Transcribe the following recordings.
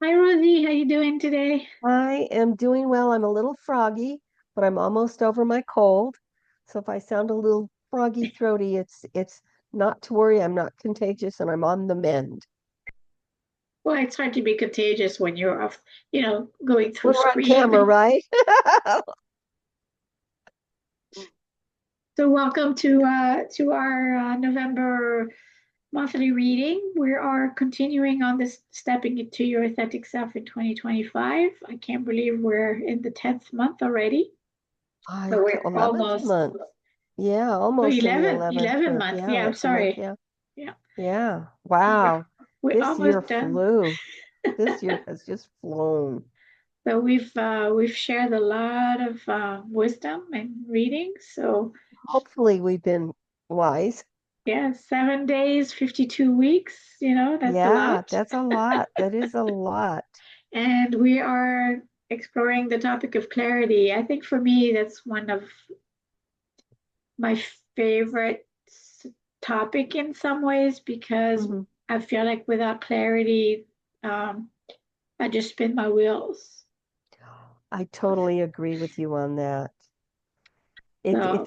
Hi Rosie, how you doing today? I am doing well. I'm a little froggy, but I'm almost over my cold. So if I sound a little froggy throaty, it's not to worry. I'm not contagious and I'm on the mend. Well, it's hard to be contagious when you're off, going through When we're on camera, screen. right? So welcome to our November monthly reading. We are continuing on this stepping into your authentic self in 2025. I can't believe we're in the 10th month already. So we're 11th almost month. Yeah, oh, almost in the 11 11th month. month. Yeah, Yeah, I'm 11th month. sorry. Yeah. Yeah, Yeah. we're, Wow. we're This year almost done. flew. This year has just flown. So we've shared a lot of wisdom and reading. So Hopefully we've been wise. yeah, 7 days, 52 weeks. That's a Yeah, lot. that's a lot. That is a lot. And we are exploring the topic of clarity. I think for me, that's one of my favorite topic in some ways because Mhm. I feel like without clarity, um, I just spin my wheels. I totally agree with you on that. If So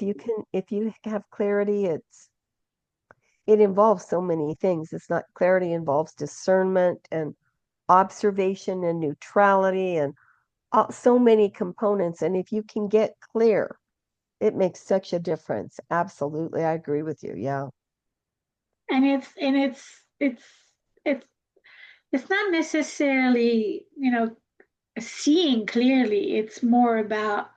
you have clarity, it involves so many things. It's not clarity involves discernment and observation and neutrality and so many components. And if you can get clear, it makes such a difference. Absolutely, I agree with you. Yeah. and it's it's not necessarily, seeing clearly. It's more about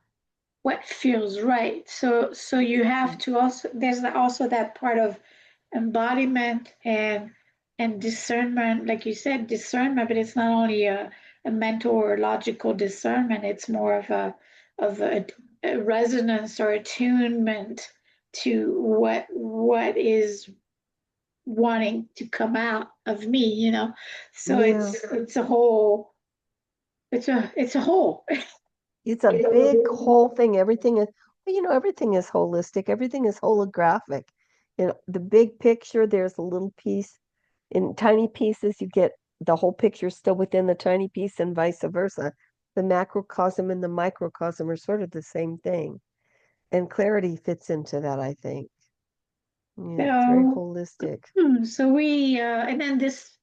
what feels right. So you have to also, there's also that part of embodiment and discernment, like you said, discernment, but it's not only a mental or logical discernment, it's more of a resonance or attunement to what is wanting to come out of me. So Yeah. it's a whole. It's a big whole thing. Everything is, well, everything is holistic. Everything is holographic. In the big picture, there's a little piece. In tiny pieces, you get the whole picture still within the tiny piece and vice versa. The macrocosm and the microcosm are sort of the same thing. And clarity fits into that, I think. Yeah, it's very So holistic. so we and then this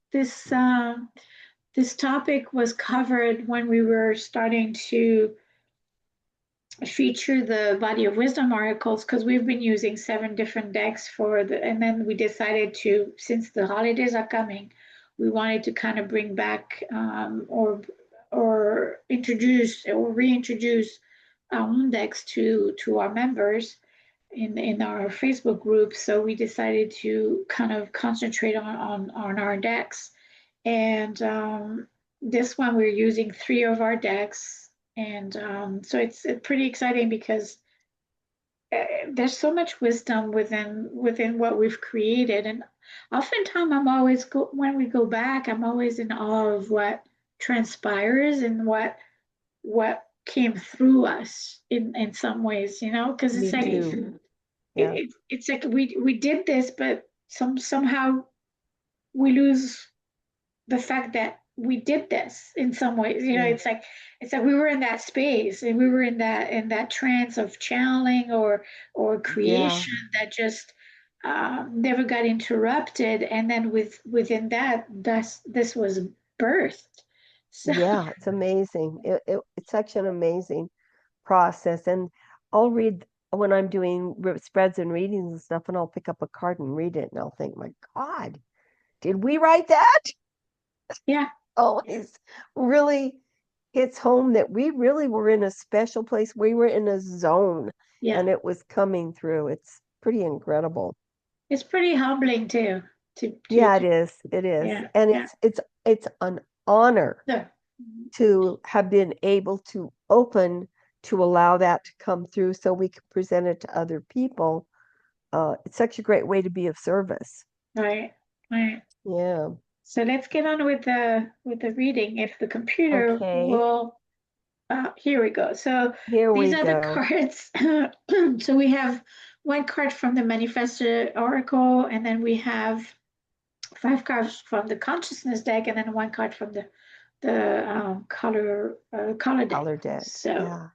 topic was covered when we were starting to feature the body of wisdom articles, because we've been using 7 different decks and then we decided to, since the holidays are coming, we wanted to kind of bring back or introduce or reintroduce our own decks to our members in our Facebook group. So we decided to kind of concentrate on our decks. And this one, we're using 3 of our decks. And so it's pretty exciting because there's so much wisdom within what we've created. And oftentimes, when we go back, I'm always in awe of what transpires and what came through us in some ways, because it's Me like too. Yeah. it's like we did this, but somehow we lose the fact that we did this in some ways. Yeah. It's like we were in that space and we were in that trance of channeling or Yeah. creation that just never got interrupted. And then within this was birthed. So Yeah. It's amazing. It's such an amazing process. And I'll read when I'm doing spreads and readings and stuff, and I'll pick up a card and read it, and I'll think, my God, did we write that? yeah, Always really hits home that we really were in a special place. We were in a zone, yeah, and it was coming through. It's pretty incredible. it's pretty humbling too. To Yeah, it is. It is. Yeah, And yeah. it's an honor So, to have been able to open to allow that to come through so we can present it to other people. It's such a great way to be of service. right, right. Yeah. So let's get on with the reading. If the computer Okay. will, here we go. So Here these we are the go. cards. So we have one card from the Manifesto Oracle, and then we have 5 cards from the Consciousness deck, and then one card from the the color deck. Color deck. So Yeah.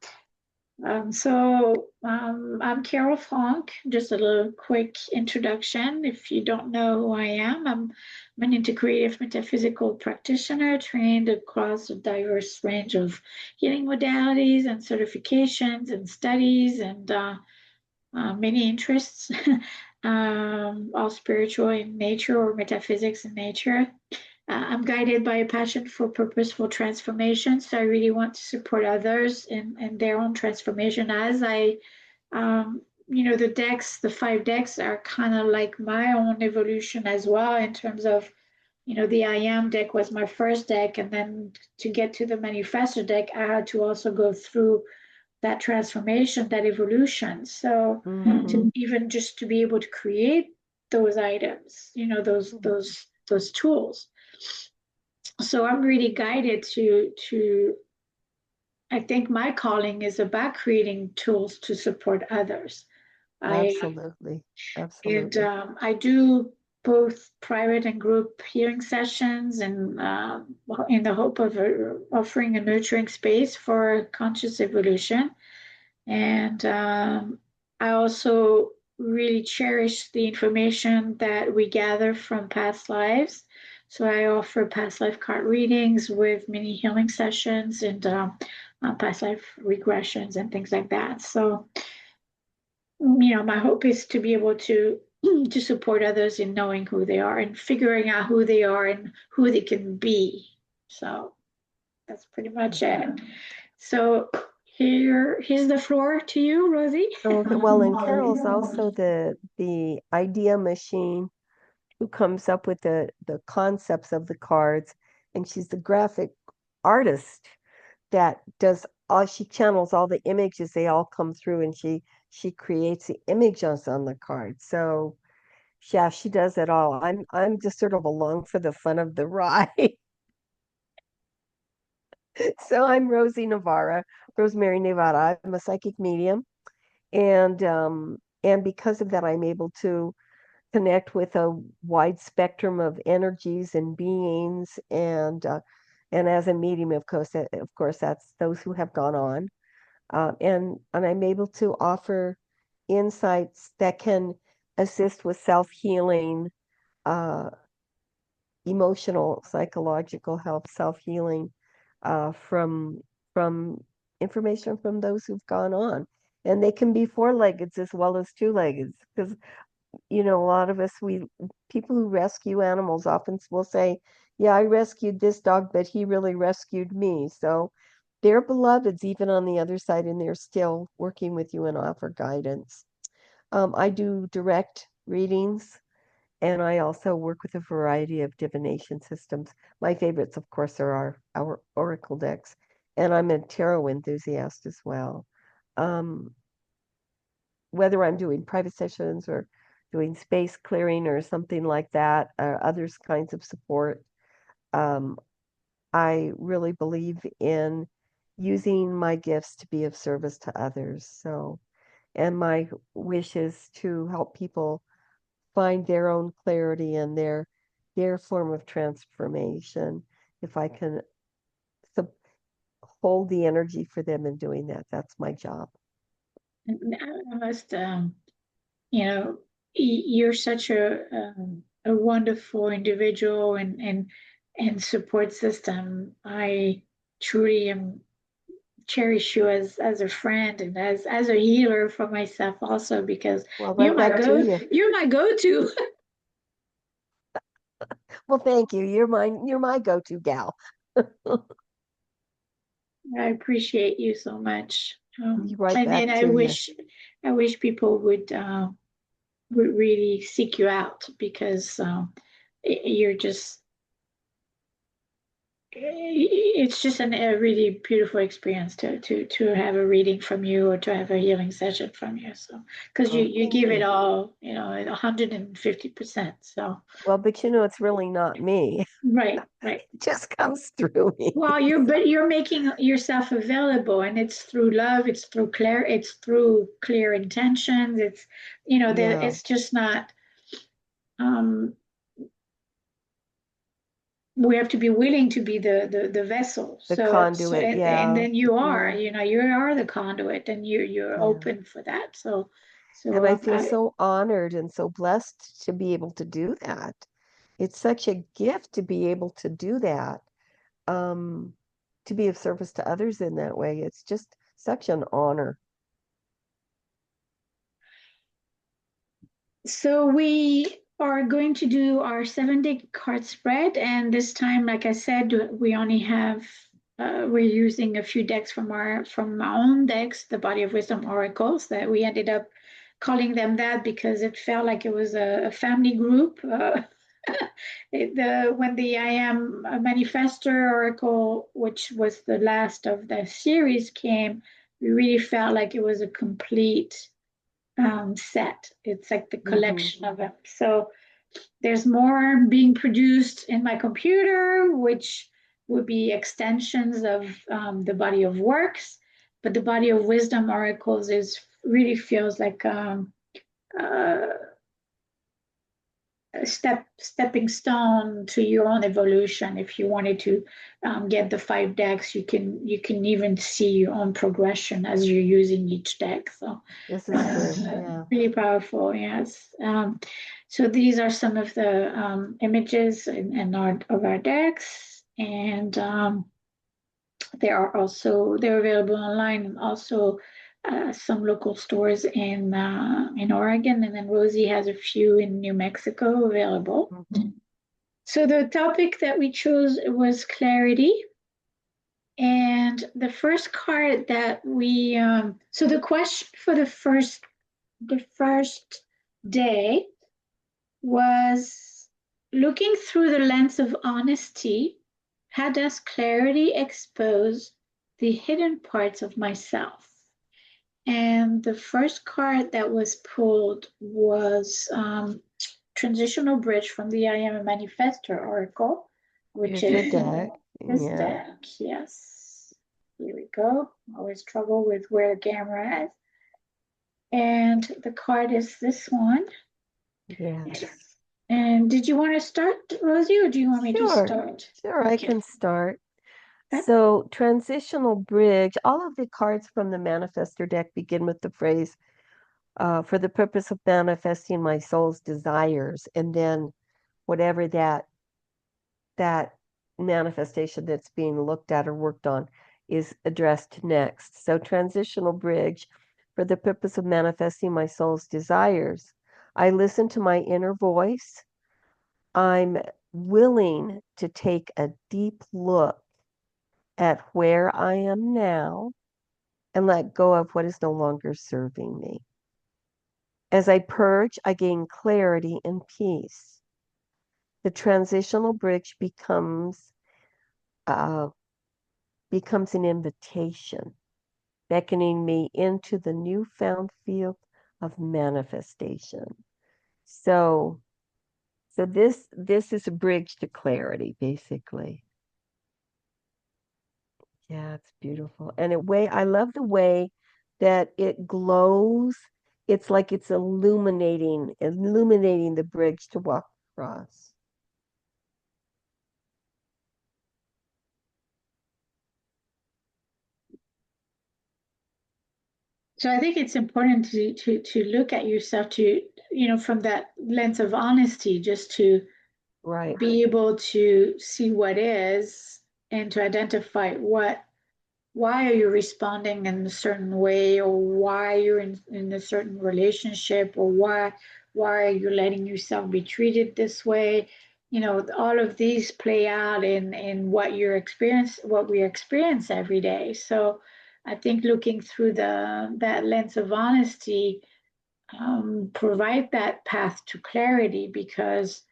I'm Carole Frank. Just a little quick introduction. If you don't know who I am, I'm an integrative metaphysical practitioner trained across a diverse range of healing modalities and certifications and studies and many interests, all spiritual in nature or metaphysics in nature. I'm guided by a passion for purposeful transformation. So I really want to support others in their own transformation as the decks, the 5 decks are kind of like my own evolution as well in terms of, the I am deck was my first deck. And then to get to the manifesto deck, I had to also go through that transformation, that evolution. So Hmm. to even just to be able to create those items, those tools. So I'm really guided to I think my calling is about creating tools to support others. I Absolutely. and Absolutely. I do both private and group healing sessions, and in the hope of offering a nurturing space for conscious evolution. And I also really cherish the information that we gather from past lives. So I offer past life card readings with mini healing sessions and past life regressions and things like that. So, my hope is to be able to to support others in knowing who they are and figuring out who they are and who they can be. So that's pretty much it. So here's the floor to you, Rosie. Okay, well, and Carol's also the idea machine who comes up with the concepts of the cards, and she's the graphic artist that does all. She channels all the images; they all come through, and she creates the images on the card. So yeah, she does it all. I'm just sort of along for the fun of the ride. So I'm Rosemary Nevara. I'm a psychic medium, and because of that, I'm able to connect with a wide spectrum of energies and beings, and as a medium, of course, that's those who have gone on, and I'm able to offer insights that can assist with self-healing, uh, emotional, psychological health, self-healing, from information from those who've gone on. And they can be four-legged as well as two-legged, because a lot of us, we people who rescue animals often will say, yeah, I rescued this dog, but he really rescued me. So they're beloveds even on the other side, and they're still working with you and offer guidance. I do direct readings, and I also work with a variety of divination systems. My favorites, of course, are our oracle decks, and I'm a tarot enthusiast as well. Um, whether I'm doing private sessions or doing space clearing or something like that, or other kinds of support, um, I really believe in using my gifts to be of service to others. So, and my wish is to help people find their own clarity and their form of transformation. If I can sub- hold the energy for them in doing that, that's my job. I must, you know, you're such a wonderful individual and support system. I truly am cherish you as a friend and as a healer for myself also because Well, right back to you. you're my go-to. Well, thank you. You're my go-to gal. I appreciate you so much. Right And back to you. I wish people would really seek you out because you're just it's just a really beautiful experience to have a reading from you or to have a healing session from you. So because Oh, you thank give it you. all, at 150%. So Well, but it's really not me. right, right. It just comes through me. Well, you're making yourself available, and it's through love, it's through clear intentions. It's Yeah. it's just not um we have to be willing to be the vessel. The So conduit, and yeah. then you are, Hmm. you are the conduit, and you're Yeah. open for that. And I feel I so honored and so blessed to be able to do that. It's such a gift to be able to do that, um, to be of service to others in that way. It's just such an honor. So we are going to do our 7-day card spread, and this time, like I said, we only have we're using a few decks from our own decks, the Body of Wisdom Oracles, that we ended up calling them that because it felt like it was a family group. When the I Am a Manifestor Oracle, which was the last of the series, came, we really felt like it was a complete set. It's like the Hmm. collection of them. So there's more being produced in my computer, which would be extensions of the body of works. But the body of wisdom oracles is really feels like uh, a stepping stone to your own evolution. If you wanted to get the 5 decks, you can even see your own progression as you're using each deck. So This is true. Yeah. really powerful, yes. So these are some of the images of our decks, and they're available online, and also some local stores in Oregon, and then Rosie has a few in New Mexico available. Hmm. So the topic that we chose was clarity, and the first card that we so the question for the first day was looking through the lens of honesty. How does clarity expose the hidden parts of myself? And the first card that was pulled was Transitional Bridge from the I Am a Manifestor Oracle, which Here's your is deck. this Yeah. deck. Yes. Here we go. Always trouble with where the camera is. And the card is this one. Yes. And did you want to start, Rosie, or do you want me to Sure. start? Sure, I Okay. can start. Okay. So, transitional bridge, all of the cards from the manifestor deck begin with the phrase, for the purpose of manifesting my soul's desires, and then whatever that manifestation that's being looked at or worked on is addressed next. So, transitional bridge, for the purpose of manifesting my soul's desires, I listen to my inner voice. I'm willing to take a deep look at where I am now and let go of what is no longer serving me. As I purge, I gain clarity and peace. The transitional bridge uh, becomes an invitation, beckoning me into the newfound field of manifestation. So, so this is a bridge to clarity, basically. Yeah, it's beautiful. And I love the way that it glows. It's like it's illuminating the bridge to walk across. So I think it's important to look at yourself from that lens of honesty, just to Right. be able to see what is and to identify why are you responding in a certain way, or why you're in a certain relationship, or why are you letting yourself be treated this way. All of these play out in what we experience every day. So I think looking through that lens of honesty provide that path to clarity, because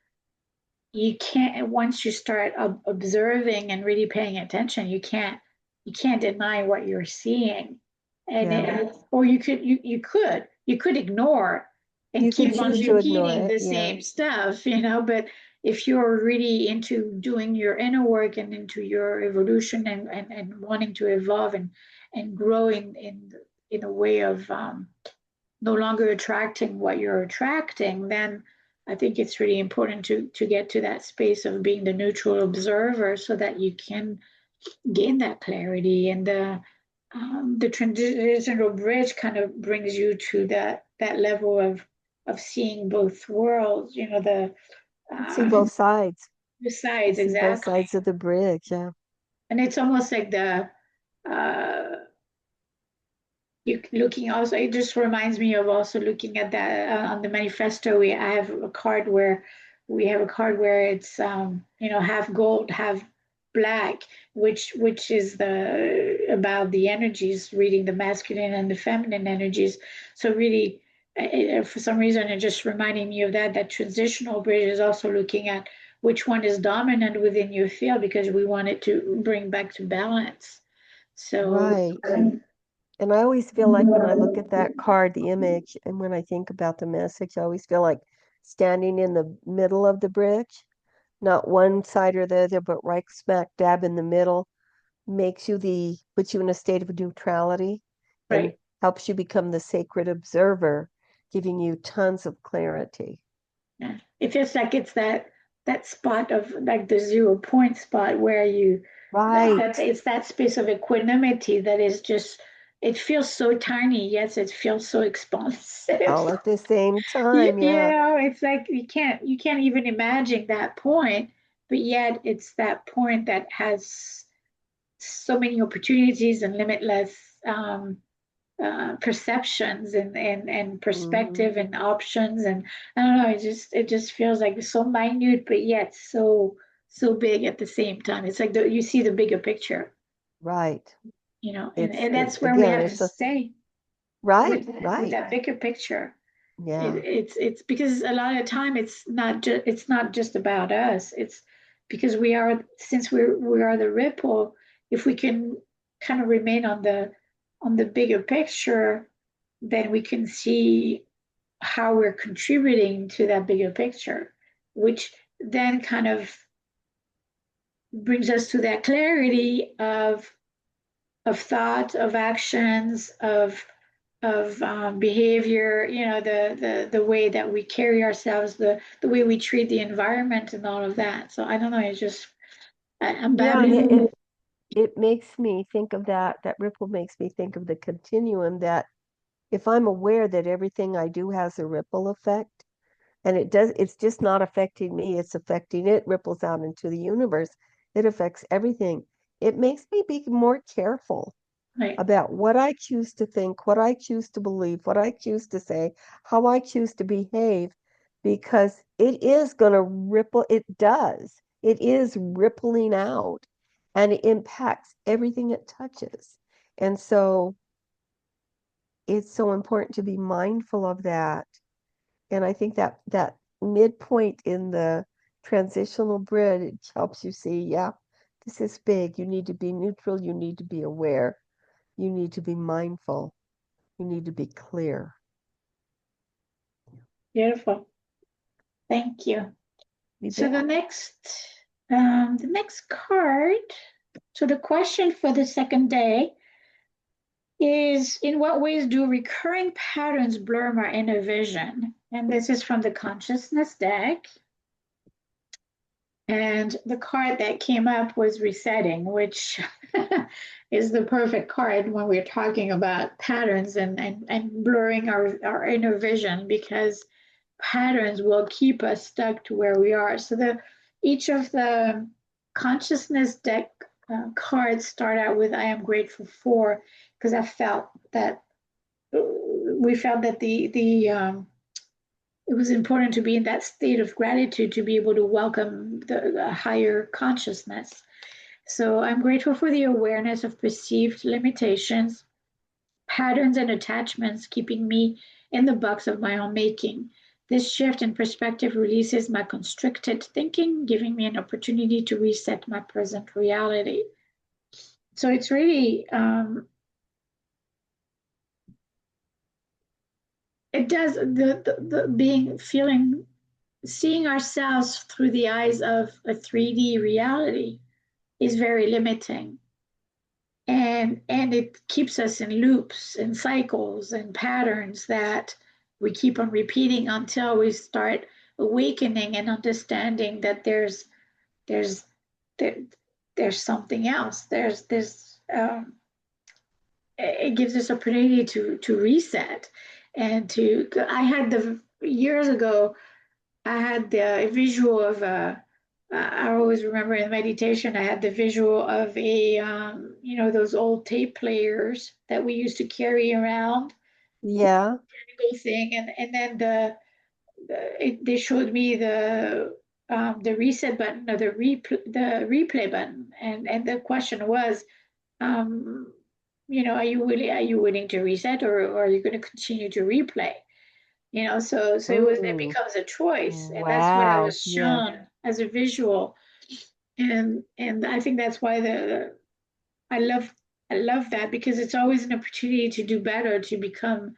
you can't, once you start observing and really paying attention, you can't deny what you're seeing. And Yeah. or you could ignore and You could keep on choose to ignore repeating it. the Yeah. same stuff, but if you're really into doing your inner work and into your evolution, and wanting to evolve and grow in a way of no longer attracting what you're attracting, then I think it's really important to get to that space of being the neutral observer so that you can gain that clarity. And the transitional bridge kind of brings you to that level of seeing both worlds, You see uh, both sides. the You sides see both exactly. sides of the bridge. Yeah. And it's almost like the uh, you looking also, it just reminds me of also looking at that on the manifesto. I have a card where it's half gold, half black, which is the about the energies, reading the masculine and the feminine energies. So really, for some reason, it just reminding me of that transitional bridge is also looking at which one is dominant within your field, because we want it to bring back to balance. So Right. And I always feel like when I look at that card, the image, and when I think about the message, I always feel like standing in the middle of the bridge, not one side or the other, but right smack dab in the middle, puts you in a state of neutrality and right. helps you become the sacred observer, giving you tons of clarity. Yeah. It feels like it's that spot of like the 0 point spot where Right. it's that space of equanimity that is just, it feels so tiny, yes, it feels so expansive. All at the same time. Yeah. It's like you can't even imagine that point, but yet it's that point that has so many opportunities and limitless perceptions and Hmm. perspective and options. And I don't know, it just feels like so minute but yet so big at the same time. It's like you see the bigger picture, Right. and It that's where we again, have to it's a stay right, with right. that bigger picture. Yeah. It's because a lot of time it's not just about us. It's because since we are the ripple. If we can kind of remain on the bigger picture, then we can see how we're contributing to that bigger picture, which then kind of brings us to that clarity of thought, of actions, of behavior. The way that we carry ourselves, the way we treat the environment, and all of that. So I don't know. I'm Yeah, and babbling. it makes me think of that ripple makes me think of the continuum that if I'm aware that everything I do has a ripple effect, and it's just not affecting me, it's affecting it, ripples out into the universe. It affects everything. It makes me be more careful Right. about what I choose to think, what I choose to believe, what I choose to say, how I choose to behave, because it is going to ripple. It does. It is rippling out and it impacts everything it touches. And so it's so important to be mindful of that. And I think that midpoint in the transitional bridge helps you see, yeah, this is big. You need to be neutral. You need to be aware. You need to be mindful. You need to be clear. Beautiful. Thank you. You So bet. the next card. So the question for the second day is, in what ways do recurring patterns blur my inner vision? And this is from the consciousness deck. And the card that came up was resetting, which is the perfect card when we're talking about patterns and blurring our inner vision, because patterns will keep us stuck to where we are. So each of the consciousness deck cards start out with "I am grateful for," because we felt that it was important to be in that state of gratitude to be able to welcome the higher consciousness. So I'm grateful for the awareness of perceived limitations, patterns, and attachments keeping me in the box of my own making. This shift in perspective releases my constricted thinking, giving me an opportunity to reset my present reality. So it's really, it does the being feeling, seeing ourselves through the eyes of a 3D reality is very limiting. And it keeps us in loops and cycles and patterns that we keep on repeating until we start awakening and understanding that there's there, there's something else. It gives us opportunity to reset and to. I had the years ago. I had the visual of a. I always remember in meditation, I had the visual of a, those old tape players that we used to carry around, Yeah. go thing, and then they showed me the reset button or the replay button, and the question was, um, are you willing to reset, or are you going to continue to replay? So it Mm, becomes a choice, and that's what I wow. was Yeah, shown as a visual, and I think that's why the I love I love that because it's always an opportunity to do better, to become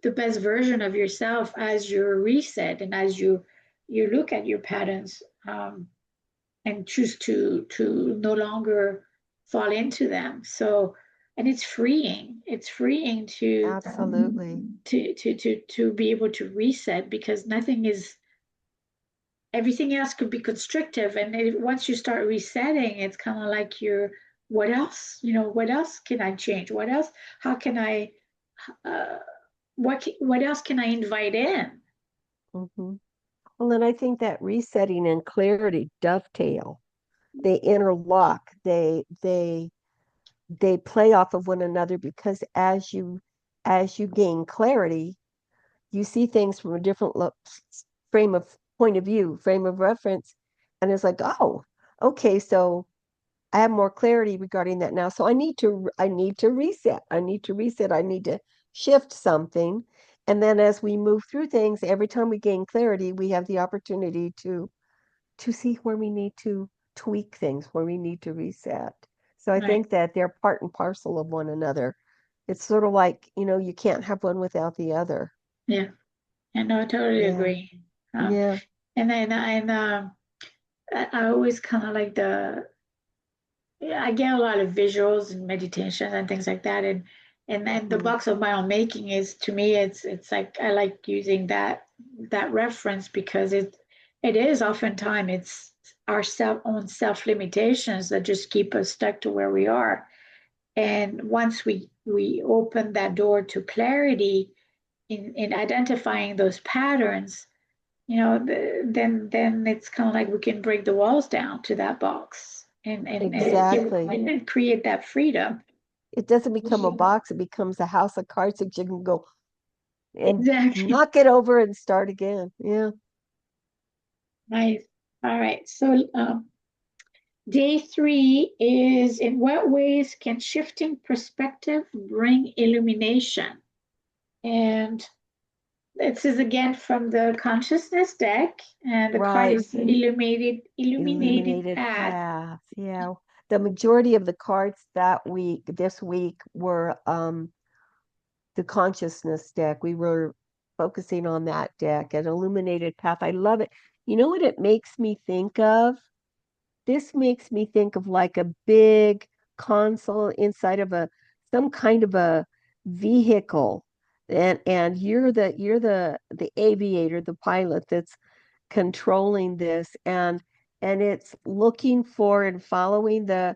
the best version of yourself as you reset and as you look at your patterns, and choose to no longer fall into them. So, and it's freeing. It's freeing absolutely. to be able to reset because nothing is everything else could be constrictive, and once you start resetting, it's kind of like you're what else, what else can I change, what else, how can I, uh, what else can I invite in? Hmm. Well, then I think that resetting and clarity dovetail. They interlock. They play off of one another because as you gain clarity, you see things from a different frame of point of view, frame of reference, and it's like, oh, okay, so I have more clarity regarding that now. So I need to reset. I need to reset. I need to shift something. And then as we move through things, every time we gain clarity, we have the opportunity to see where we need to tweak things, where we need to reset. So I Right. think that they're part and parcel of one another. It's sort of like, you can't have one without the other. Yeah. I know, I totally Yeah. agree. um, Yeah. and then I always kind of like yeah, I get a lot of visuals and meditation and things like that, and then the Hmm. box of my own making is, to me, it's like I like using that reference because it is oftentimes it's our own self limitations that just keep us stuck to where we are. And once we open that door to clarity in identifying those patterns, then it's kind of like we can break the walls down to that box Exactly. and create that freedom. It doesn't become a box, it becomes a house of cards that you can go and Exactly. knock it over and start again. Yeah. Nice. All right. So, day three is, in what ways can shifting perspective bring illumination? And this is again from the consciousness deck, and the card Right. is illuminated Illuminated path. path. Yeah. The majority of the cards this week, were the consciousness deck. We were focusing on that deck, an illuminated path. I love it. You know what it makes me think of? This makes me think of like a big console inside of a some kind of a vehicle. And you're the aviator, the pilot that's controlling this, and it's looking for and following the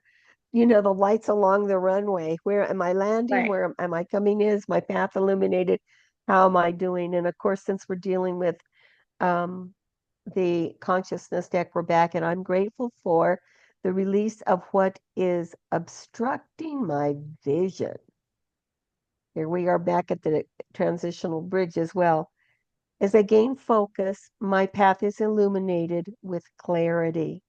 lights along the runway. Where am I landing? Right. Where am I coming in? Is my path illuminated? How am I doing? And of course, since we're dealing with um, the consciousness deck, we're back, and I'm grateful for the release of what is obstructing my vision. Here we are back at the transitional bridge as well. As I gain focus, my path is illuminated with clarity.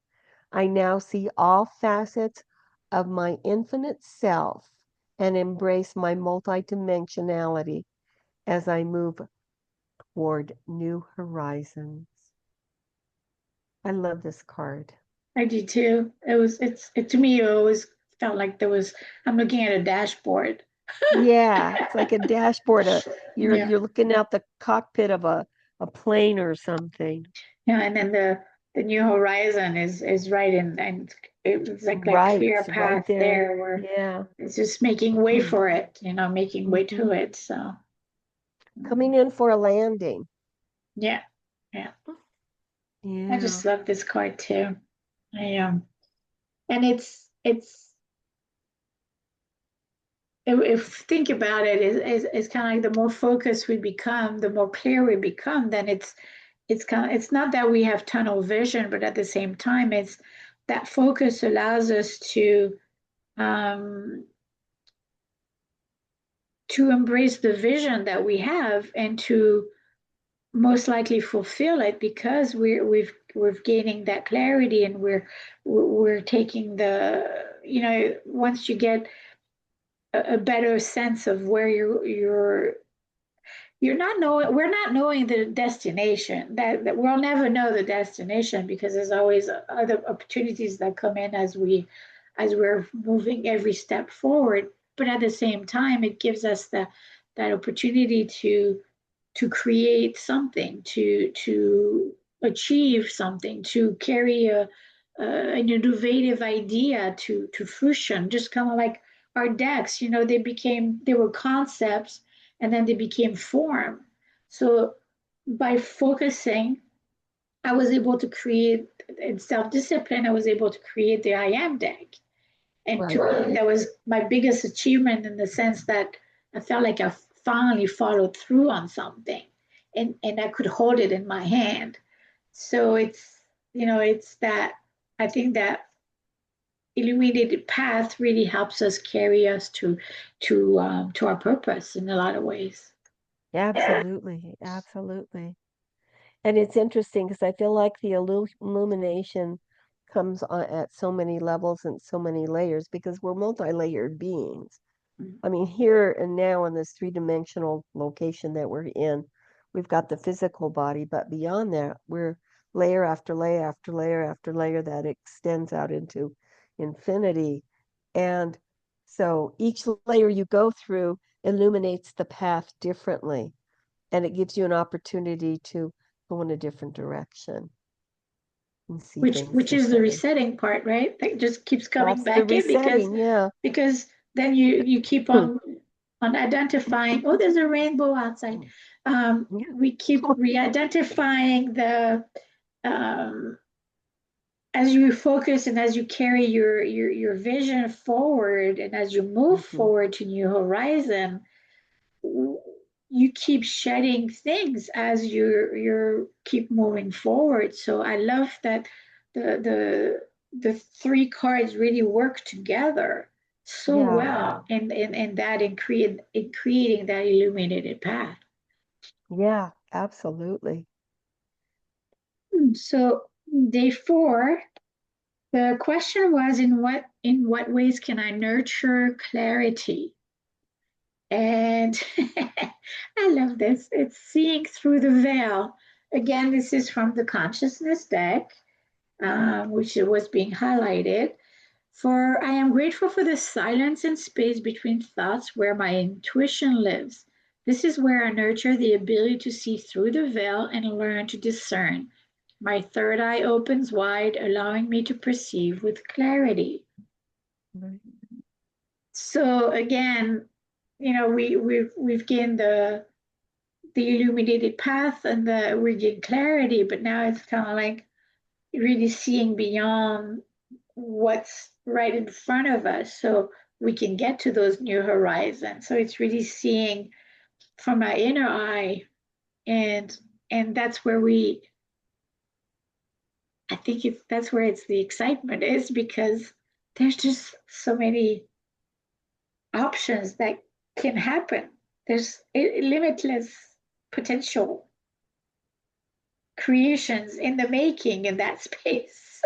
I now see all facets of my infinite self and embrace my multidimensionality as I move toward new horizons. I love this card. I do too. To me, it always felt like I'm looking at a dashboard. Yeah, it's like a dashboard. You're Yeah. you're looking out the cockpit of a plane or something. Yeah. And then the new horizon is right in, and it's like that Right, clear right path there. there where Yeah. it's just making way for it, making way Hmm. to it. So, Coming in for a landing. yeah. Yeah. I Yeah. just love this card too. I and if think about it, it's kind of like the more focused we become, the more clear we become. Then it's not that we have tunnel vision, but at the same time, it's that focus allows us um, to embrace the vision that we have and to most likely fulfill it because we're gaining that clarity and we're taking once you get a better sense of where you're not knowing we're not knowing the destination that we'll never know the destination because there's always other opportunities that come in as we're moving every step forward, but at the same time it gives us that opportunity to create something, to achieve something, to carry an innovative idea to fruition. Just kind of like our decks, they were concepts and then they became form. So by focusing, I was able to create in self-discipline. I was able to create the I am deck, and to Right. me, that was my biggest achievement in the sense that I felt like I finally followed through on something and I could hold it in my hand. So it's that I think that illuminated path really helps us carry us to our purpose in a lot of ways. Absolutely. Absolutely. And it's interesting because I feel like the illumination comes on at so many levels and so many layers because we're multi-layered beings. I mean, here and now in this three-dimensional location that we're in, we've got the physical body, but beyond that, we're layer after layer after layer after layer that extends out into infinity. And so each layer you go through illuminates the path differently, and it gives you an opportunity to go in a different direction and see things Which is the differently. resetting part, right? That just keeps coming That's the back in resetting, yeah. because then you keep on identifying, oh, there's a rainbow outside. Yeah. We keep re-identifying the um, as you focus and as you carry your vision forward and as you move Mhm. forward to new horizon, you keep shedding things as you keep moving forward. So I love that the three cards really work together so Yeah, well in creating that illuminated path. yeah, absolutely. So day four, the question was in what ways can I nurture clarity? And I love this. It's seeing through the veil. Again, this is from the consciousness deck, which was being highlighted. For I am grateful for the silence and space between thoughts where my intuition lives. This is where I nurture the ability to see through the veil and learn to discern. My third eye opens wide, allowing me to perceive with clarity. Right. So again, we've gained the illuminated path and we gain clarity, but now it's kind of like really seeing beyond what's right in front of us so we can get to those new horizons. So it's really seeing from our inner eye, and that's where I think that's where it's the excitement is because there's just so many options that can happen. There's limitless potential creations in the making in that space.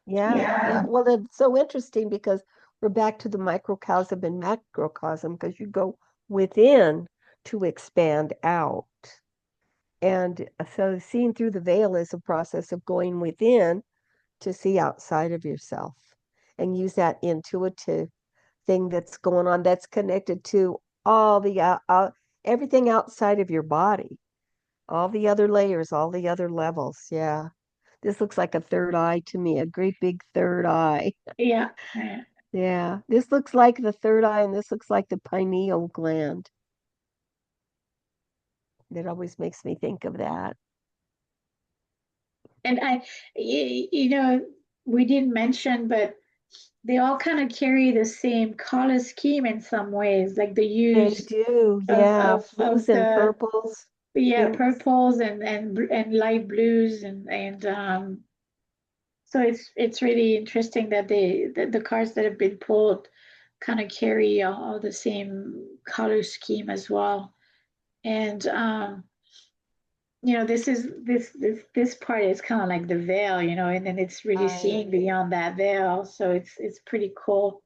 Yeah, yeah. Yeah. Well, it's so interesting because we're back to the microcosm and macrocosm because you go within to expand out. And so seeing through the veil is a process of going within to see outside of yourself and use that intuitive thing that's going on that's connected to all the everything outside of your body, all the other layers, all the other levels. Yeah. This looks like a third eye to me, a great big third eye. Yeah. Yeah. This looks like the third eye, and this looks like the pineal gland. It always makes me think of that. And you know, we didn't mention, but they all kind of carry the same color scheme in some ways, like the They use do, of yeah. Blues and the, purples, yeah, pinks. purples and light blues and so it's really interesting that the cards that have been pulled kind of carry all the same color scheme as well. And this part is kind of like the veil, and then it's really Right. seeing beyond that veil. So it's pretty cool.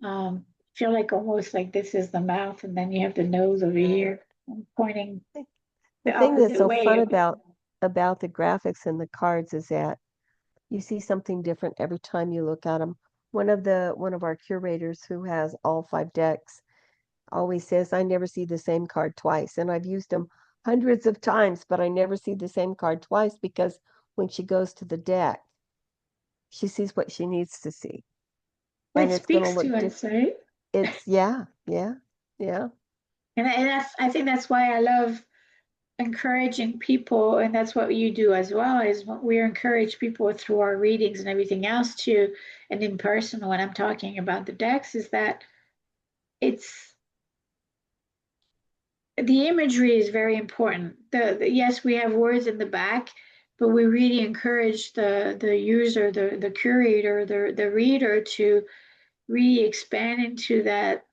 Feel like almost like this is the mouth, and then you have the nose over Yeah. here pointing The the thing that's opposite so fun way. about the graphics and the cards is that you see something different every time you look at them. One of our curators who has all 5 decks always says, I never see the same card twice. And I've used them hundreds of times, but I never see the same card twice because when she goes to the deck, she sees what she needs to see. Well, And it it's going to speaks to look us, different. right? It's, yeah, yeah, yeah. I think that's why I love encouraging people, and that's what you do as well, is we encourage people through our readings and everything else to, and in person when I'm talking about the decks, is that it's the imagery is very important. Yes, we have words in the back, but we really encourage the user, the curator, the reader to really expand into that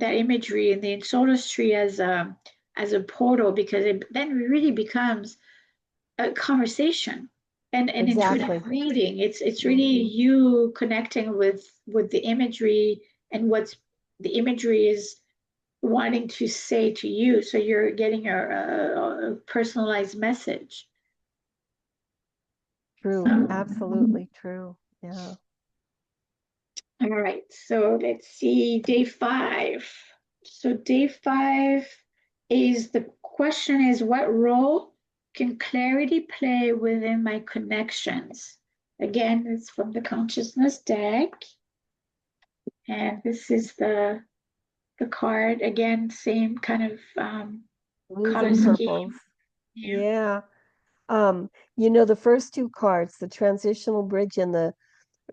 imagery and the solaristry as a portal, because it then really becomes a conversation and intuitive Exactly. reading. It's really Hmm. you connecting with the imagery and what's the imagery is wanting to say to you, so you're getting a personalized message. True. So, Absolutely true. Yeah. all right, so let's see day 5. So day 5 is the question is, what role can clarity play within my connections? Again, it's from the consciousness deck, and this is the card again, same kind of Blues color and scheme. purples. Yeah. Yeah. Um, the first 2 cards, the transitional bridge and the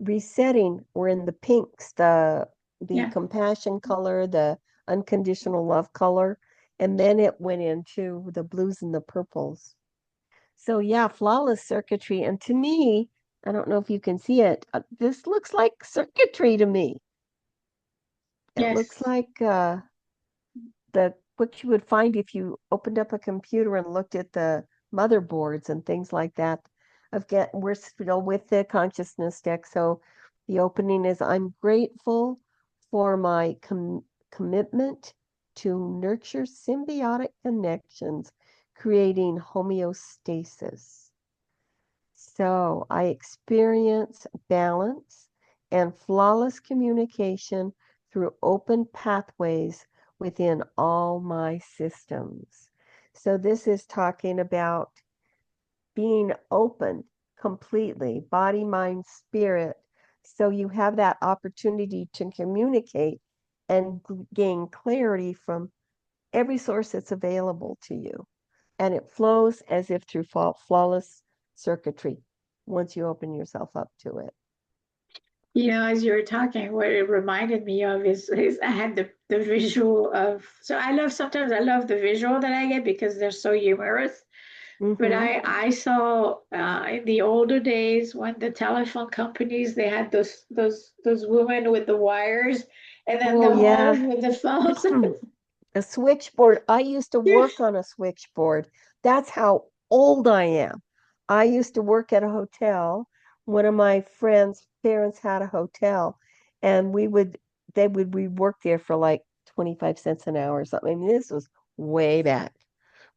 resetting, were in the pinks, the Yeah. compassion color, the unconditional love color, and then it went into the blues and the purples. So yeah, flawless circuitry. And to me, I don't know if you can see it. This looks like circuitry to me. It looks Yes. like the what you would find if you opened up a computer and looked at the motherboards and things like that. We're still with the consciousness deck, so the opening is, I'm grateful for my commitment to nurture symbiotic connections, creating homeostasis. So I experience balance and flawless communication through open pathways within all my systems. So this is talking about being open completely, body, mind, spirit. So you have that opportunity to communicate and gain clarity from every source that's available to you. And it flows as if through flawless circuitry once you open yourself up to it. As you were talking, what it reminded me of is I had the visual of, so sometimes I love the visual that I get because they're so humorous. But Mm-hmm. I saw in the older days when the telephone companies, they had those women with the wires and then Oh, the yeah. holes with the phones. A switchboard. I used to Yeah. work on a switchboard. That's how old I am. I used to work at a hotel. One of my friends' parents had a hotel, and we worked there for like 25 cents an hour or something. I mean, this was way back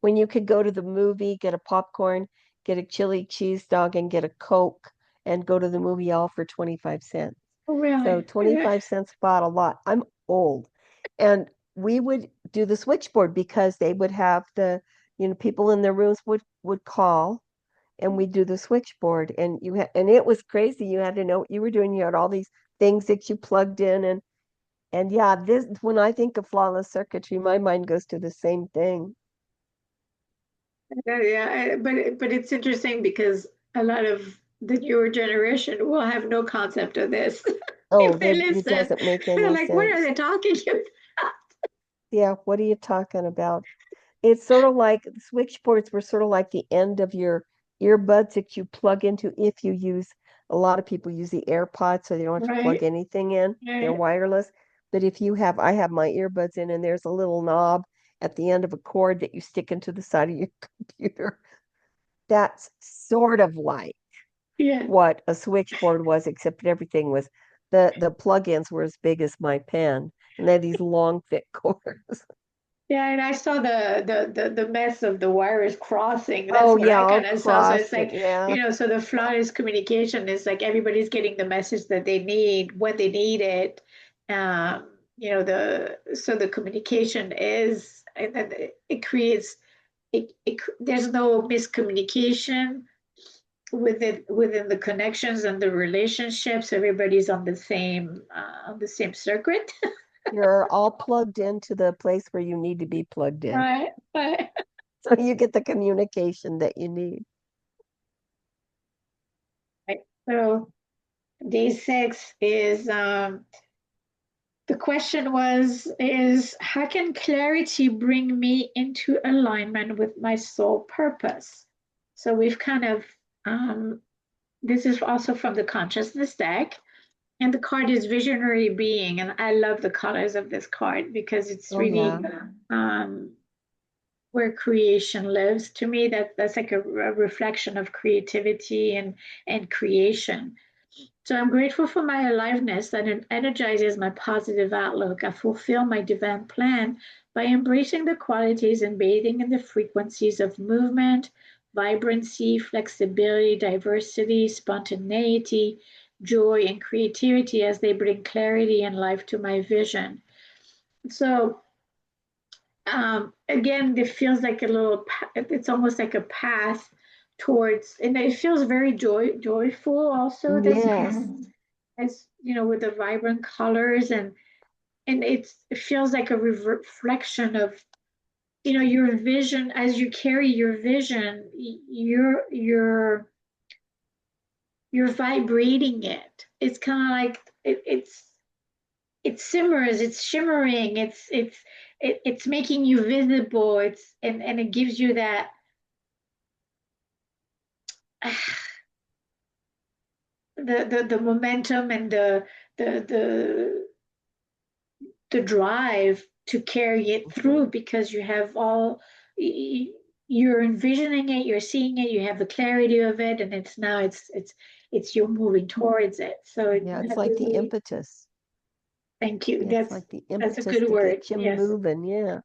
when you could go to the movie, get a popcorn, get a chili cheese dog, and get a Coke, and go to the movie all for 25 cents. Oh, So really? Yeah. 25 cents bought a lot. I'm old. And we would do the switchboard because they would have people in their rooms would call, and we'd do the switchboard, and and it was crazy. You had to know what you were doing. You had all these things that you plugged in, and yeah, this when I think of flawless circuitry, my mind goes to the same thing. Yeah, but it's interesting because a lot of the newer generation will have no concept of this. Oh, If they it listen, doesn't make they're any like, what are sense. they talking about? Yeah, what are you talking about? It's sort of like switchboards were sort of like the end of your earbuds that you plug into if you use, a lot of people use the AirPods so they don't have to plug Right, anything in. They're right. wireless. But if you have, I have my earbuds in and there's a little knob at the end of a cord that you stick into the side of your computer. That's sort of like Yeah. what a switchboard was, except everything was the plug-ins were as big as my pen and they had these long, thick cords. Yeah, and I saw the mess of the wires crossing. That's Oh what yeah, I all kind of saw. So it's crossed like, and yeah. so the flawless communication is like everybody's getting the message that they need when they need it. The communication is, and then it creates there's no miscommunication within the connections and the relationships. Everybody's on the same circuit. You're all plugged into the place where you need to be plugged in. Right. Right. So you get the communication that you need. Right. So day 6 is the question is how can clarity bring me into alignment with my soul purpose? So we've kind of um, this is also from the consciousness deck, and the card is visionary being, and I love the colors of this card because it's Oh really yeah. um, where creation lives. To me, that's like a reflection of creativity and creation. So I'm grateful for my aliveness that it energizes my positive outlook. I fulfill my divine plan by embracing the qualities and bathing in the frequencies of movement, vibrancy, flexibility, diversity, spontaneity, joy, and creativity as they bring clarity and life to my vision. So again, it feels like it's almost like a path towards, and it feels very joyful also, this Yes. path, as with the vibrant colors, and it feels like a reflection of your vision. As you carry your vision, you're vibrating it. It's kind of like it simmers, it's shimmering, it's making you visible. And it gives you that the momentum and the the the drive to carry it through, Mhm. because you have you're envisioning it, you're seeing it, you have the clarity of it, and it's you're moving towards it. So Yeah, you it's have to like the really impetus. thank you. Yeah, it's That's like the that's a impetus good to word. get you Yes. moving. Yeah.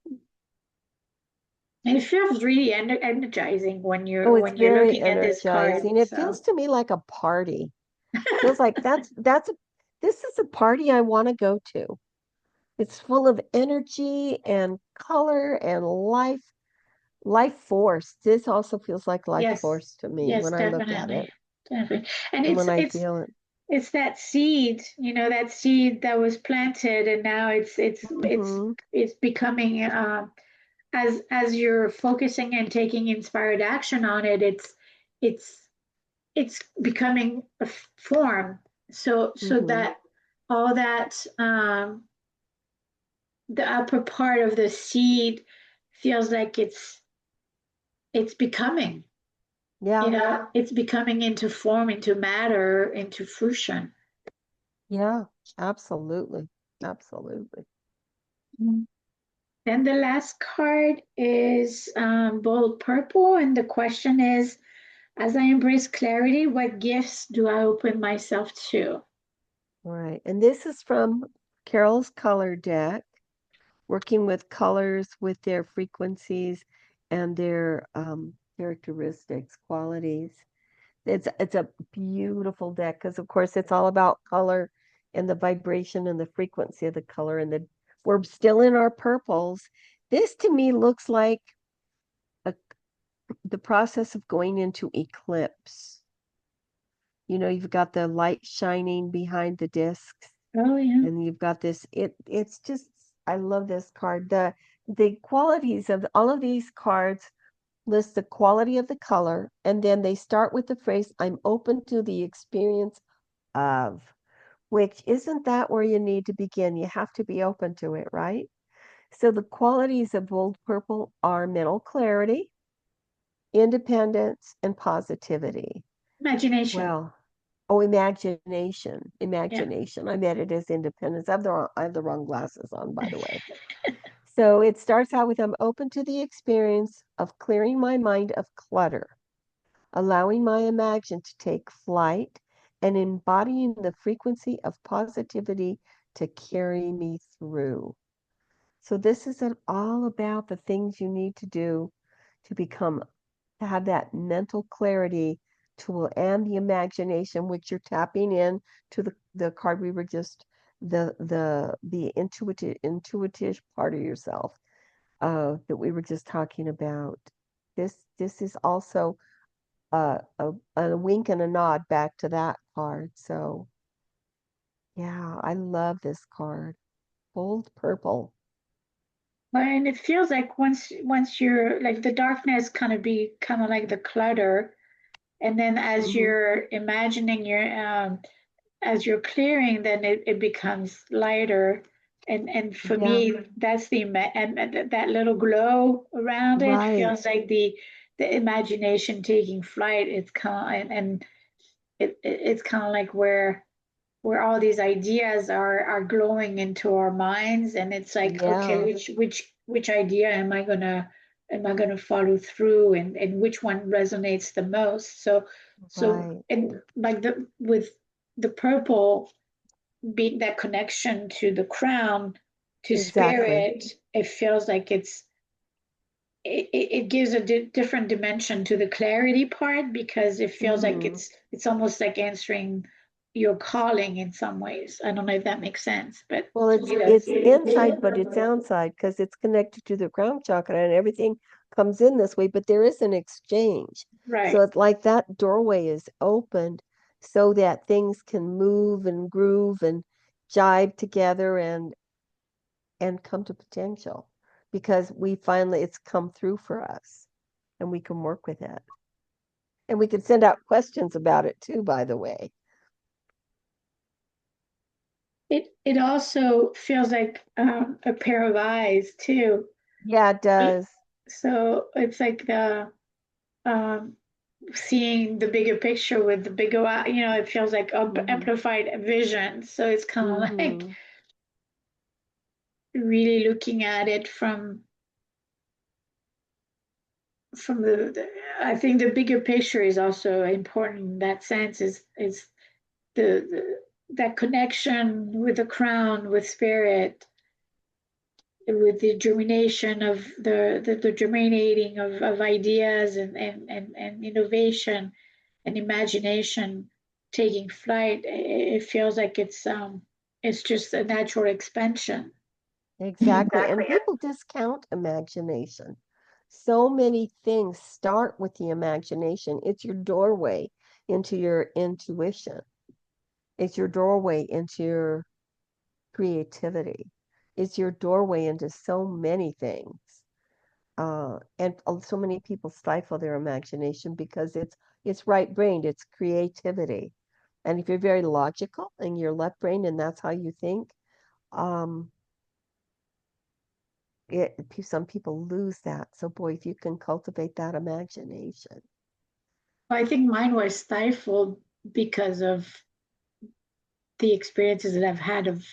And it feels really energizing Oh, it's when you're very looking at this energizing. card. It So feels to me like a party. Feels like this is a party I want to go to. It's full of energy and color and life force. This also feels like life yes, force to me yes, when I look at definitely, it definitely. And and it's when I it's feel it. it's that seed, that seed that was planted, and now Hmm. it's becoming as you're focusing and taking inspired action on it, it's it's becoming a form. So Hmm. that all that the upper part of the seed feels like it's becoming, Yeah, it's becoming into form, into matter, into fruition. yeah, absolutely. Absolutely. Mm. Then the last card is bold purple, and the question is, as I embrace clarity, what gifts do I open myself to? All right. And this is from Carol's color deck, working with colors with their frequencies and their characteristics, qualities. It's a beautiful deck because of course it's all about color and the vibration and the frequency of the color and we're still in our purples. This to me looks like a, the process of going into eclipse. You know, you've got the light shining behind the discs Oh, yeah. and you've got this it's just I love this card. The qualities of all of these cards list the quality of the color, and then they start with the phrase, I'm open to the experience of, which isn't that where you need to begin? You have to be open to it, right? So the qualities of bold purple are mental clarity, independence, and positivity. Imagination. Well, oh, imagination, Yeah. imagination. I meant it as independence. I have the wrong glasses on, by the way. So it starts out with I'm open to the experience of clearing my mind of clutter, allowing my imagination to take flight, and embodying the frequency of positivity to carry me through. So this is all about the things you need to do to become to have that mental clarity tool and the imagination, which you're tapping in to the card we were just the intuitive part of yourself that we were just talking about. This is also a wink and a nod back to that card. So yeah, I love this card. Bold purple. And it feels like once you're like the darkness kind of be kind of like the clutter, and then as Hmm. you're imagining your as you're clearing, then it becomes lighter. And for Yeah, me, that's and that little glow around it right. feels like the imagination taking flight. It's kind of, and it's kind of like where all these ideas are glowing into our minds, and it's like, okay, Yeah, which idea am I gonna follow through, and which one resonates the most? So right. and like the with the purple being that connection to the crown, to Exactly. spirit, it feels like it gives a different dimension to the clarity part, because it feels like Hmm. it's almost like answering your calling in some ways. I don't know if that makes sense, but Well, to me that's it's inside, but it's outside because it's connected to the crown chakra and everything comes in this way, but there is an exchange. So right. it's like that doorway is opened so that things can move and groove and jive together and come to potential because we finally it's come through for us and we can work with it. And we can send out questions about it too, by the way. It also feels like a pair of eyes too. Yeah, it does. So it's like the um, seeing the bigger picture with the bigger eye. It feels like Hmm. amplified vision. So it's kind of like Hmm. really looking at it from I think the bigger picture is also important in that sense. Is the that connection with the crown, with spirit, with the germination of the germinating of ideas and innovation and imagination taking flight. It feels like it's just a natural expansion. Exactly. And people discount imagination. So many things start with the imagination. It's your doorway into your intuition. It's your doorway into your creativity. It's your doorway into so many things. And so many people stifle their imagination because it's right-brained, it's creativity. And if you're very logical and you're left-brained and that's how you think, um, some people lose that. So boy, if you can cultivate that imagination. I think mine was stifled because of the experiences that I've had of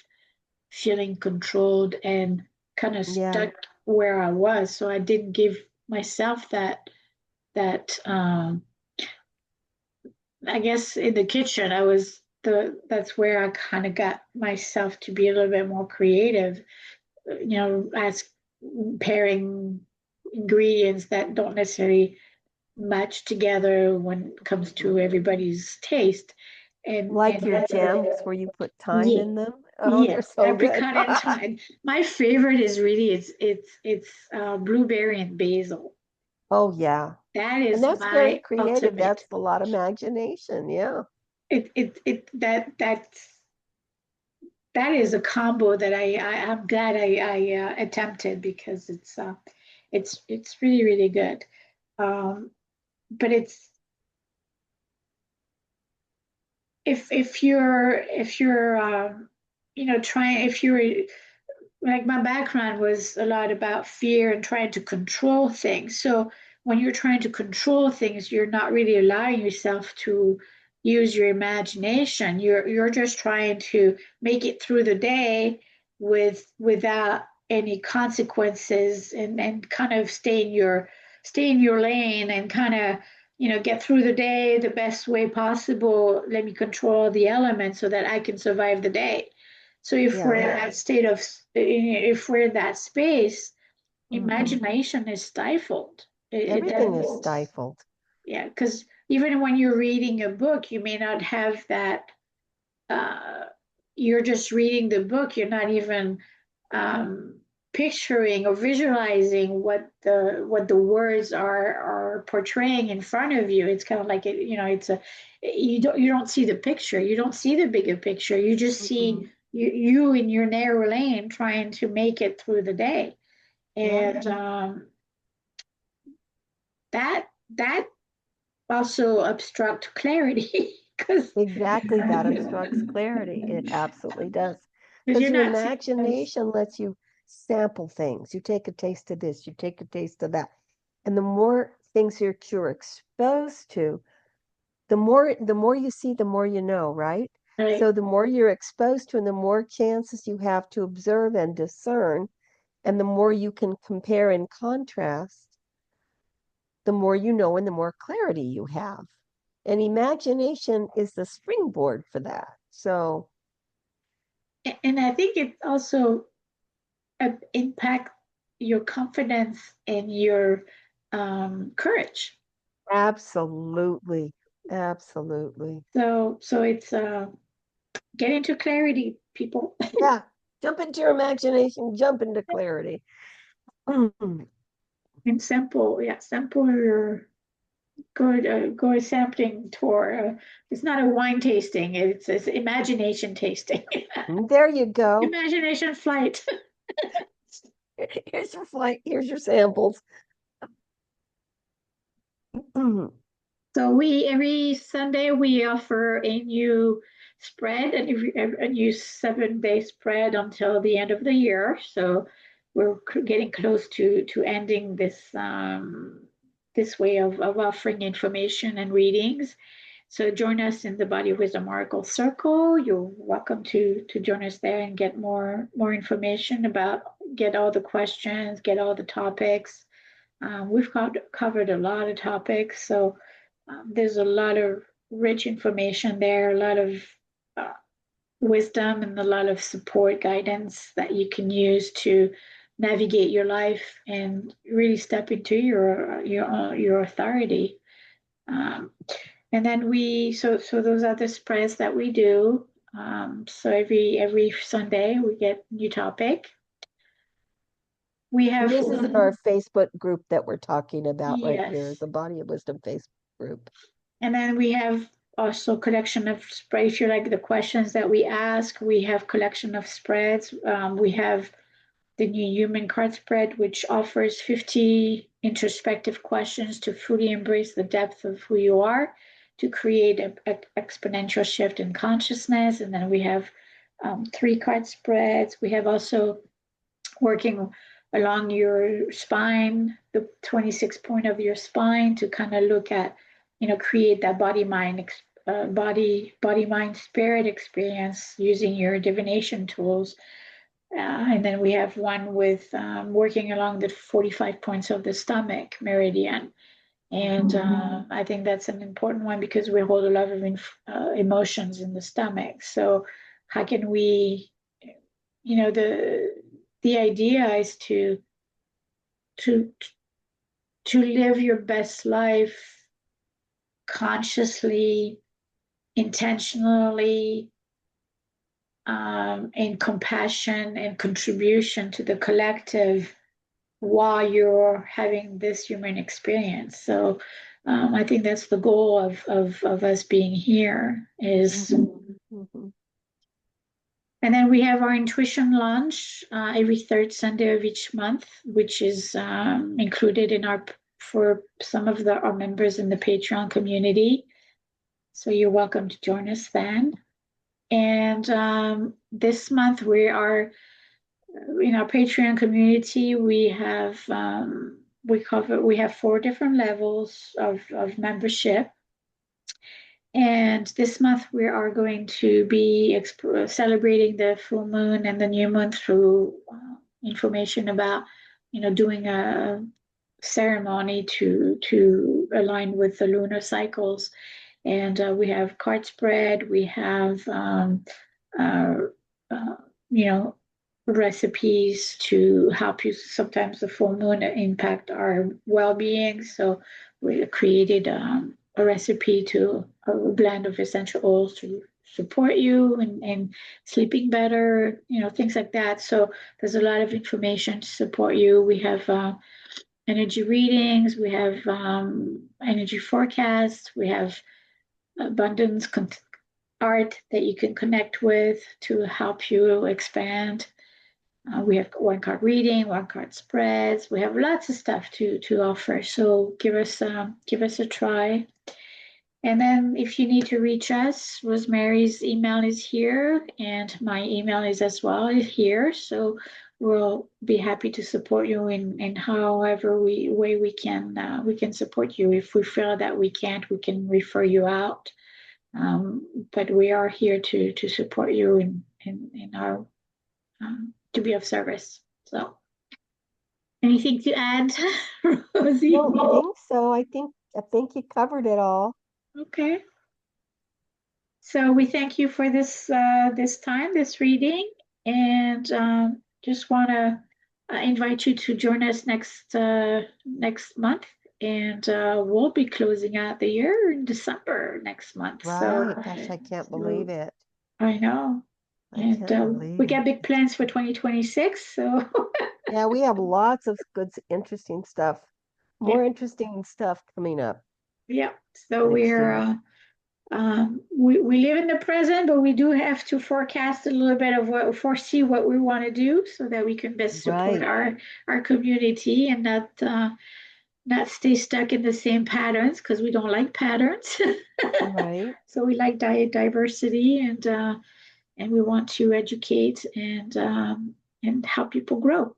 feeling controlled and kind of Yeah. stuck where I was. So I didn't give myself that I guess in the kitchen I was that's where I kind of got myself to be a little bit more creative, as pairing ingredients that don't necessarily match together when it comes Mhm. to everybody's taste. And Like your gems where you put thyme yeah, in them. Oh, yeah, they're so good. apricot and thyme. My favorite is really it's blueberry and basil. Oh, yeah. That And is that's very my creative. ultimate. That's a lot of imagination. Yeah. That is a combo that I'm glad I attempted, because it's really really good. Um, but it's if you're trying if you're like my background was a lot about fear and trying to control things. So when you're trying to control things, you're not really allowing yourself to use your imagination. You're just trying to make it through the day without any consequences and kind of stay in your lane and kind of get through the day the best way possible. Let me control the elements so that I can survive the day. So if we're Yeah. in that state of, if we're in that space, Hmm. imagination is stifled. Everything is stifled. Yeah, because even when you're reading a book, you may not have that. Uh, you're just reading the book. You're not even um, picturing or visualizing what the words are portraying in front of you. It's kind of like it's a you don't see the picture. You don't see the bigger picture. You just Hmm. see you in your narrow lane trying to make it through the day, Yeah, and that also obstruct clarity because exactly. That obstructs clarity. It absolutely does. Because you're your not seeing. imagination lets you sample things. You take a taste of this, you take a taste of that. And the more things you're exposed to, the more you see, the more you know, right? Right. So the more you're exposed to and the more chances you have to observe and discern, and the more you can compare and contrast, the more you know and the more clarity you have. And imagination is the springboard for that. So, And I think it also impact your confidence and your courage. absolutely, absolutely. So it's get into clarity, people, Yeah, jump into your imagination, jump into clarity. and sample. Yeah, sample your go a sampling tour. It's not a wine tasting. It's imagination tasting. There you go. Imagination flight. Here's your flight, here's your samples. So we every Sunday we offer a new spread, a new 7-day spread until the end of the year. So we're getting close to ending this way of offering information and readings. So join us in the Body of Wisdom Oracle Circle. You're welcome to join us there and get more information get all the questions, get all the topics. We've covered a lot of topics, so there's a lot of rich information there, a lot of uh, wisdom, and a lot of support guidance that you can use to navigate your life and really step into your authority. Um, and then so those are the spreads that we do. So every Sunday we get new topic. We And have this is in our Facebook group that we're talking about right here, yes. the Body of Wisdom Facebook group. And then we have also collection of spreads. If you like the questions that we ask, we have collection of spreads. We have the new human card spread, which offers 50 introspective questions to fully embrace the depth of who you are, to create an exponential shift in consciousness. And then we have 3 card spreads. We have also working along your spine, the 26 point of your spine to kind of look at, create that body mind spirit experience using your divination tools. And then we have one with working along the 45 points of the stomach meridian. And I think that's an important one because we hold a lot of emotions in the stomach. So how can we, the idea is to to live your best life consciously, intentionally, in compassion and contribution to the collective while you're having this human experience. So I think that's the goal of us being here is. Mhm. And then we have our intuition launch every third Sunday of each month, which is included in our for some of our members in the Patreon community. So you're welcome to join us then. And this month we are in our Patreon community. We have 4 different levels of membership. And this month we are going to be celebrating the full moon and the new moon through information about, doing a ceremony to align with the lunar cycles. And we have card spread, we have, uh, uh, you know, recipes to help you. Sometimes the full moon impact our well-being. So we created a recipe to a blend of essential oils to support you and sleeping better, things like that. So there's a lot of information to support you. We have energy readings, we have energy forecasts, we have abundance art that you can connect with to help you expand. We have 1 card reading, 1 card spreads. We have lots of stuff to offer. So give us a try. And then if you need to reach us, Rosemary's email is here, and my email is as well here. So we'll be happy to support you in however way we can support you. If we feel that we can't, we can refer you out. But we are here to support you in our to be of service. So anything to add, I Rosie? don't think so. I think you covered it all. Okay. So we thank you for this time, this reading, and just want to invite you to join us next month, and we'll be closing out the year in December next month. Right. Gosh, I can't believe So it. I know, I and can't we believe got it. big plans for 2026. So Yeah, we have lots of good, interesting stuff. yeah, More interesting stuff coming up yeah. So next we're year. we live in the present, but we do have to forecast a little bit of foresee what we want to do so that we can best support Right. our community and not stay stuck in the same patterns because we don't like patterns. Right. So we like diversity and we want to educate and help people grow.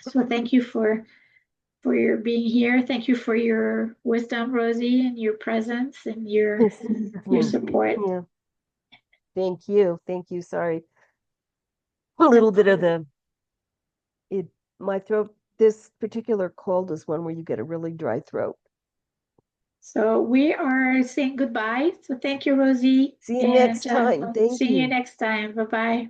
So thank you for your being here. Thank you for your wisdom, Rosie, and your presence and your support. Yeah. Thank you. Thank you. Sorry. A little bit of it, my throat, this particular cold is one where you get a really dry throat. So we are saying goodbye. So thank you, Rosie, See you and next time. Thank see you you. next time. Bye bye.